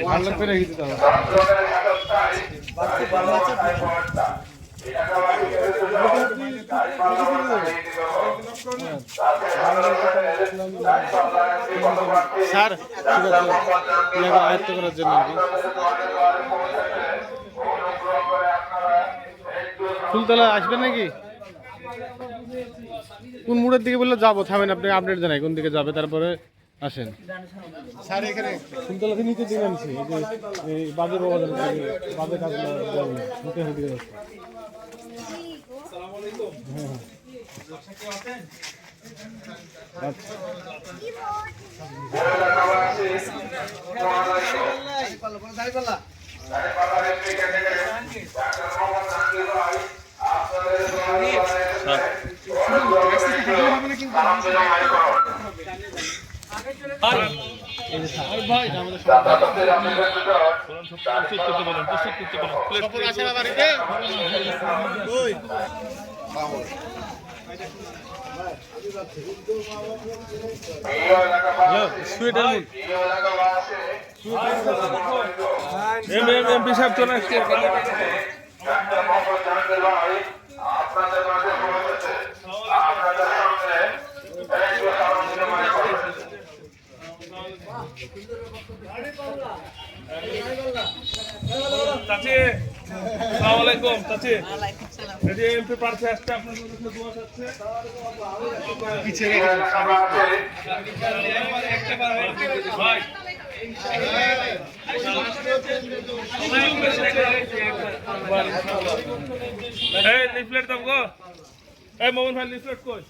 ভালো করে রেখে দিতে হবে। স্যার আয়ত্ত করার জন্য আর কি। ফুলতলা আসবেন নাকি? কোন মোড়ের দিকে বললে যাবো, থামেন আপনি আপডেট জানাই কোন দিকে যাবে, তারপরে আসেন। স্যার এখানে ফুলতলা থেকে নিচে দিকে আনছি, এই বাজে বাজার বাজে কাজ দিকে যাচ্ছে। এমপি সাহেব চলে আসছে। চাচি আসসালামু আলাইকুম। চাচি এই যে এমপি প্রার্থী আসছে, আপনার কাছে দোয়া চাচ্ছে। পিছিয়ে ভাই এই লিফলেট দাও গো। এই মোহন ভাই লিফলেট কই?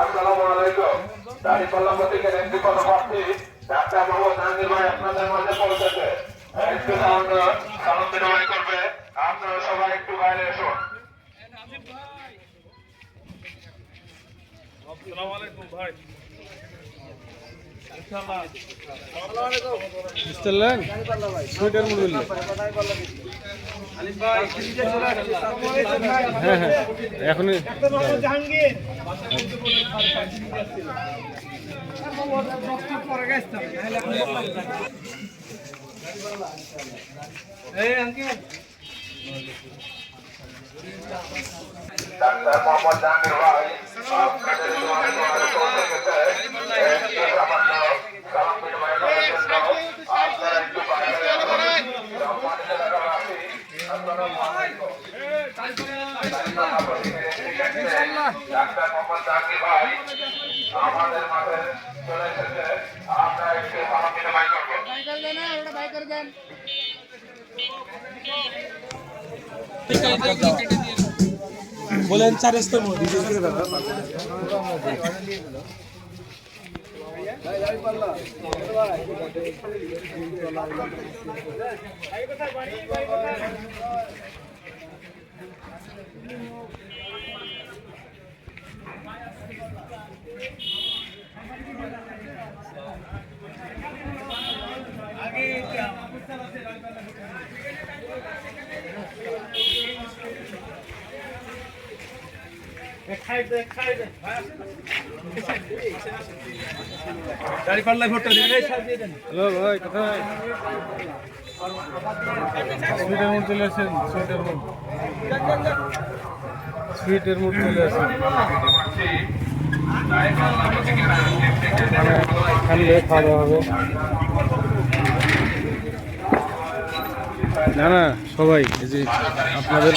আসসালামু আলাইকুম। দাঁড়িপাল্লা প্রতীকের এমপি পদপ্রার্থী ডাক্তার মোহাম্মদ জাহাঙ্গীর ভাই আপনাদের মাঝে পৌঁছেছে। একটু সালাম বিনিময় করবে, আপনারা সবাই একটু বাইরে এসুন। আসসালামু আলাইকুম ভাই। হ্যাঁ হ্যাঁ এখন ডাক্তার মোহাম্মদ জাহাঙ্গীর ভাই আপনাদের সালাম বিনিময় করার জন্য আপনারা একটু বাইরে ডাক্তার মোহাম্মদ জাহাঙ্গীর ভাই আমাদের মাঠে চলে এসেছে। আমরা একটু সালাম বিনিময় করবো। বলেন চার স্তর হ্যালো ভাই, কোথায়? সুইটের মোড় চলে আসেন, সুইটের মোড় চলে আসেন। খাইলে খাওয়া দাওয়া হবে না? না সবাই এই যে আপনাদের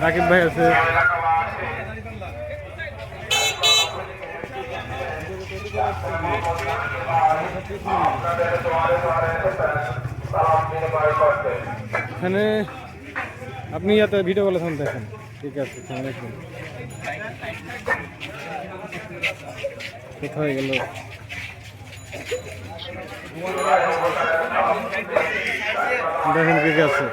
রাকিব ভাই আছে। এখানে আপনি ইয়াতে ভিডিও কলে ফোন দেখেন, ঠিক আছে? কোথায় গেল? দেখেন কে কে আছে।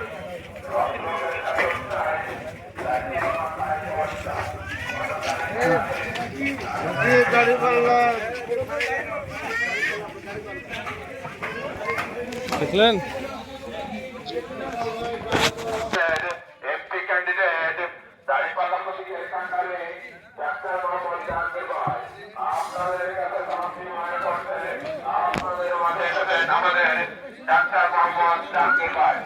দেখলেন এমপি ক্যান্ডিডেট দাঁড়িপাল্লা প্রতীকে কাণ্ডারে ডাক্তার মোহাম্মদ জাহাঙ্গীর ভাই আপনাদের কাছে সমর্থন করতে আপনাদের মাঝে এসেছেন আমাদের ডাক্তার মোহাম্মদ জাহাঙ্গীর ভাই।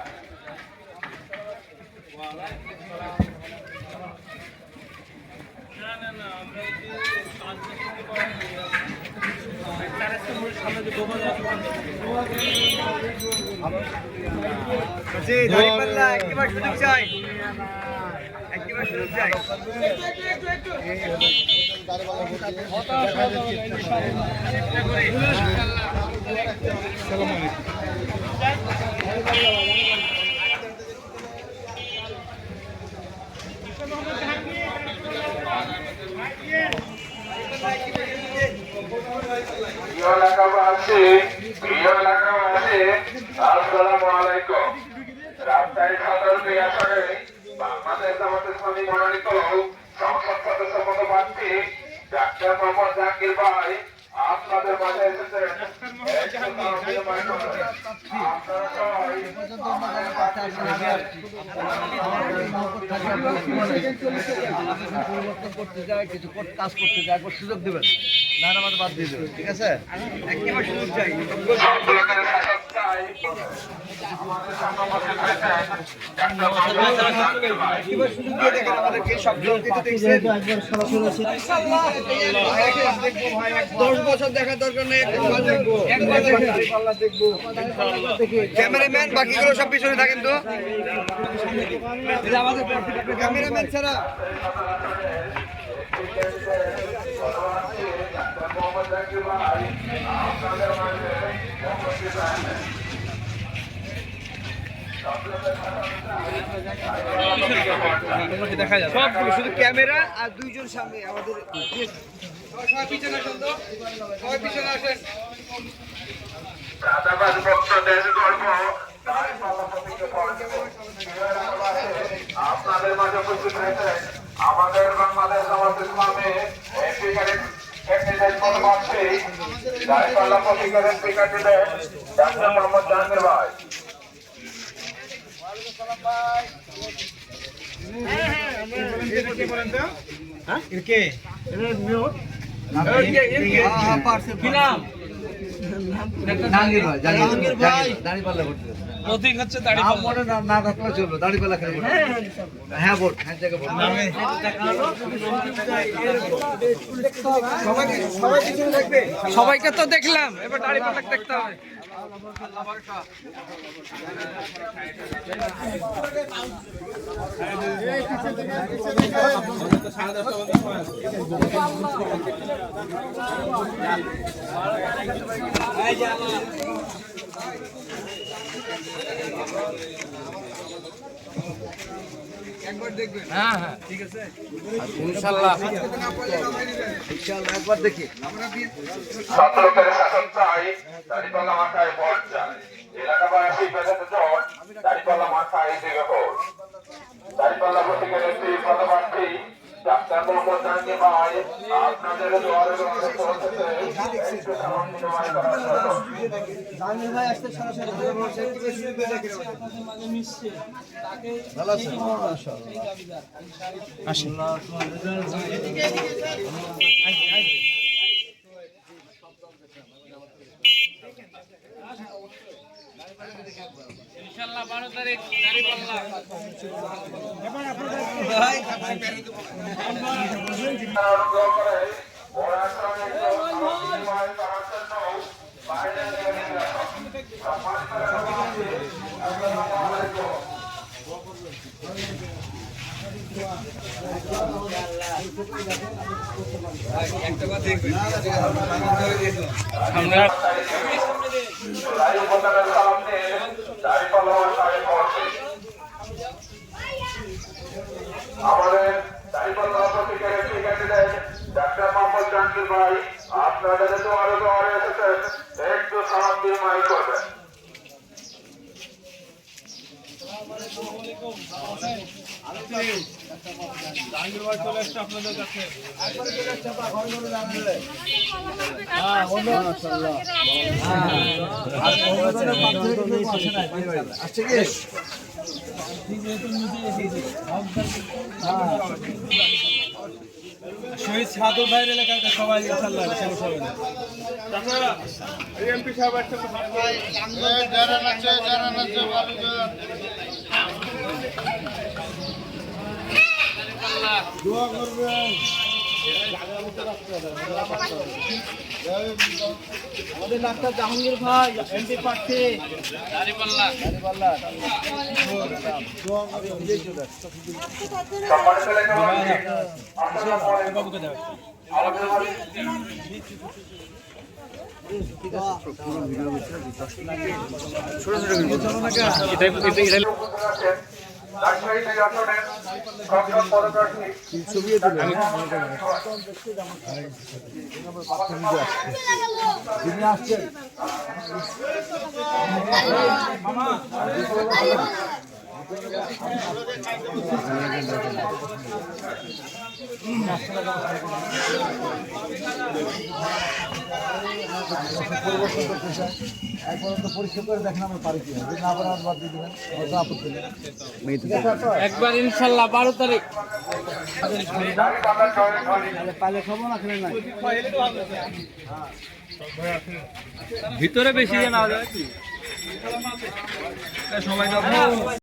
আসসালামু আলাইকুম। রাজশাহী সদর আসনে বাংলাদেশ জামায়াতে ইসলামী মনোনীত সংসদ সদস্য পদপ্রার্থী ডাক্তার মোহাম্মদ জাহাঙ্গীর ভাই আপনাদের মাঝে এসেছেন। আপনারা সবাই পরিবর্তন করতে যায়, কিছু কাজ করতে যায়, একবার সুযোগ দেবেন, না আমাদের বাদ দিয়ে দেবেন, ঠিক আছে? একবার সুযোগ চাই। একবার সুযোগ দিয়ে দেখেন আমাদেরকে, সব দেখছেন 10 বছর দেখার দরকার নেই, একবার দেখবো। ক্যামেরাম্যান বাকিগুলো সব পিছনে থাকেন তো, আমাদের ক্যামেরাম্যান ছাড়া দেখা যায় সবগুলো, শুধু ক্যামেরা আর দুইজন সামনে আমাদের। সবাই পিছনে আসেন তো, সবাই পিছনে আসেন। রাধাবাদ ভক্ত দেশ গর্ব আপনাদের মাঝে উপস্থিত হয়েছেন আমাদের বাংলাদেশ জামায়াতে ইসলামী এমপি ক্যান্ডিডেট পদপ্রার্থী দাঁড়িপাল্লা প্রতীকের MP candidate doctor Mohammad Jahangir ভাই। প্রতীক হচ্ছে দাঁড়িপাল্লা, না থাকলে চলবে, দাঁড়িপাল্লা খেলে হ্যাঁ ভোট, হ্যাঁ জায়গা ভোট। সবাইকে তো দেখলাম, এবার দাঁড়িপাল্লা দেখতে হবে। একবার দেখবেন, হ্যাঁ হ্যাঁ ঠিক আছে, ইনশাআল্লাহ একবার দেখি। ছাত্রদের শাসন চাই, দাঁড়িপাল্লা মাথায় ভোট চাই। এলাকাবাসী বেঁধেছে জোট, দাঁড়িপাল্লা মাথায় দিবে ভোট। দাঁড়িপাল্লা প্রতীকের এমপি পদপ্রার্থী ডাক্তার মোহাম্মদ জাহাঙ্গীর ভাই আপনাদের দুয়ারে দুয়ারে পৌঁছেছে একটু সমন্বয় করার জন্য। জাহাঙ্গীর ভাই আসতে সরাসরি ভালো আছে, ইনশাআল্লাহ 12 তারিখ দাঁড়িপাল্লা। অনুগ্রহ করে ওরা আসনে একটু সমন্বয় করার জন্য বাইরে বেরিয়ে আসুন। সম্মানিত এলাকাবাসী, আসসালামু আলাইকুম। আমাদের দাঁড়িপাল্লা প্রতীকের MP candidate doctor Mohammad Jahangir ভাই আপনাদের দুয়ারে দুয়ারে এসেছেন, একটু সালাম দিয়ে মাই করবেন। শহীদ সাধু ভাইয়ের এলাকার সবাই ইনশাআল্লাহ সমস্যা হবে না। আমাদের ডাক্তার জাহাঙ্গীর ভাই এমপি প্রার্থী দাড়িপাল্লা সম্মানিত এলাকাবাসী, আসসালামু আলাইকুম। আমাদের মাঝে রাজশাহী দুই আসনের সংসদ পদপ্রার্থী একবার ইনশাল্লাহ 12 তারিখ দাঁড়িপাল্লা জয়ের ধ্বনি ভিতরে বেশি না যায় কি সবাই